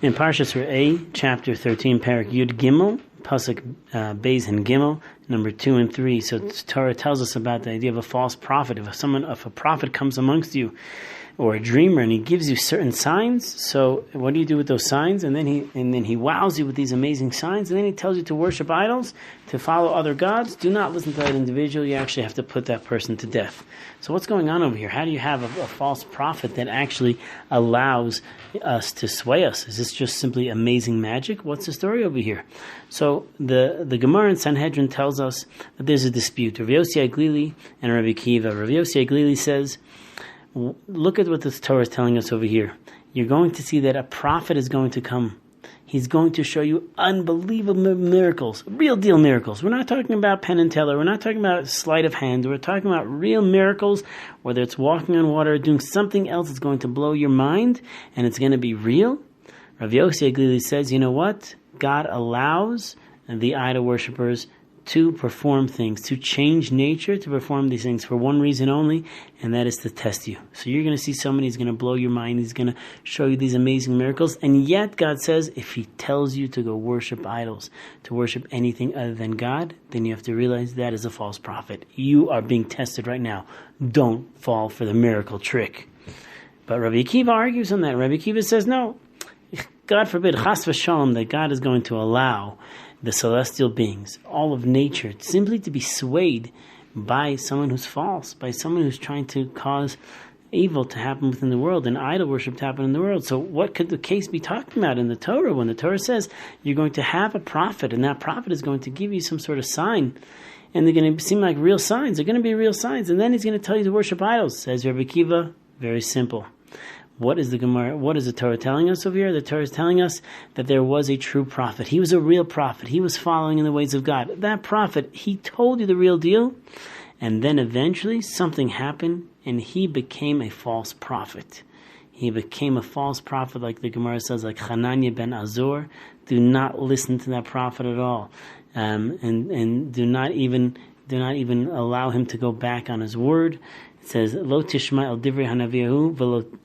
In Parsha Re'eh, chapter 13, Parak Yud Gimel, Pasuk Beis and Gimel, number 2 and 3. So Torah tells us about the idea of a false prophet. If a prophet comes amongst you, or a dreamer, and he gives you certain signs, so what do you do with those signs? And then he wows you with these amazing signs, and then he tells you to worship idols, to follow other gods. Do not listen to that individual. You actually have to put that person to death. So what's going on over here? How do you have a false prophet that actually allows us to sway us? Is this just simply amazing magic? What's the story over here? So the Gemara in Sanhedrin tells us that there's a dispute. Rav Yossi Aglili and Rabbi Kiva. Rav Yossi Aglili says, look at what this Torah is telling us over here. You're going to see that a prophet is going to come. He's going to show you unbelievable miracles, real deal miracles. We're not talking about Penn and Teller. We're not talking about sleight of hand. We're talking about real miracles, whether it's walking on water or doing something else that's going to blow your mind, and it's going to be real. Rav Yossi Aglili says, you know what? God allows the idol worshippers to perform things, to change nature, to perform these things for one reason only, and that is to test you. So you're going to see somebody who's going to blow your mind, he's going to show you these amazing miracles, and yet God says if he tells you to go worship idols, to worship anything other than God, then you have to realize that is a false prophet. You are being tested right now. Don't fall for the miracle trick. But Rabbi Akiva argues on that. Rabbi Akiva says no. God forbid, chas v'shalom, that God is going to allow the celestial beings, all of nature, simply to be swayed by someone who's false, by someone who's trying to cause evil to happen within the world and idol worship to happen in the world. So what could the case be talking about in the Torah when the Torah says you're going to have a prophet and that prophet is going to give you some sort of sign and they're going to seem like real signs. They're going to be real signs, and then he's going to tell you to worship idols. Says Rabbi Akiva, very simple. What is the Gemara? What is the Torah telling us over here? The Torah is telling us that there was a true prophet. He was a real prophet. He was following in the ways of God. That prophet, he told you the real deal, and then eventually something happened, and he became a false prophet. He became a false prophet, like the Gemara says, like Hananiah ben Azor. Do not listen to that prophet at all, and do not even allow him to go back on his word. It says, Lo tishma el divrei hanaviyahu v'lo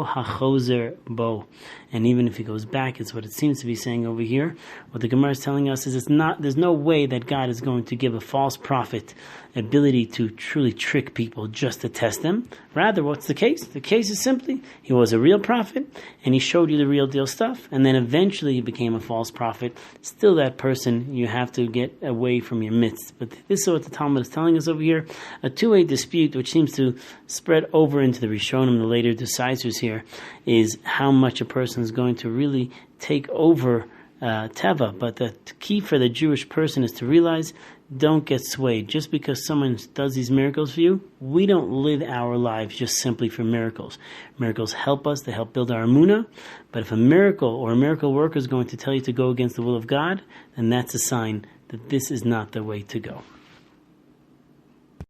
hachozer bo. And even if he goes back, it's what it seems to be saying over here. What the Gemara is telling us is there's no way that God is going to give a false prophet ability to truly trick people just to test them. Rather, what's the case? The case is simply, he was a real prophet, and he showed you the real deal stuff, and then eventually he became a false prophet. Still that person, you have to get away from your midst. But this is what the Talmud is telling us over here. A two-way dispute, which seems to spread over into the Rishonim, the later decisors here, is how much a person is going to really take over Teva. But the key for the Jewish person is to realize, don't get swayed. Just because someone does these miracles for you, we don't live our lives just simply for miracles. Miracles help us, they help build our emunah. But if a miracle or a miracle worker is going to tell you to go against the will of God, then that's a sign that this is not the way to go.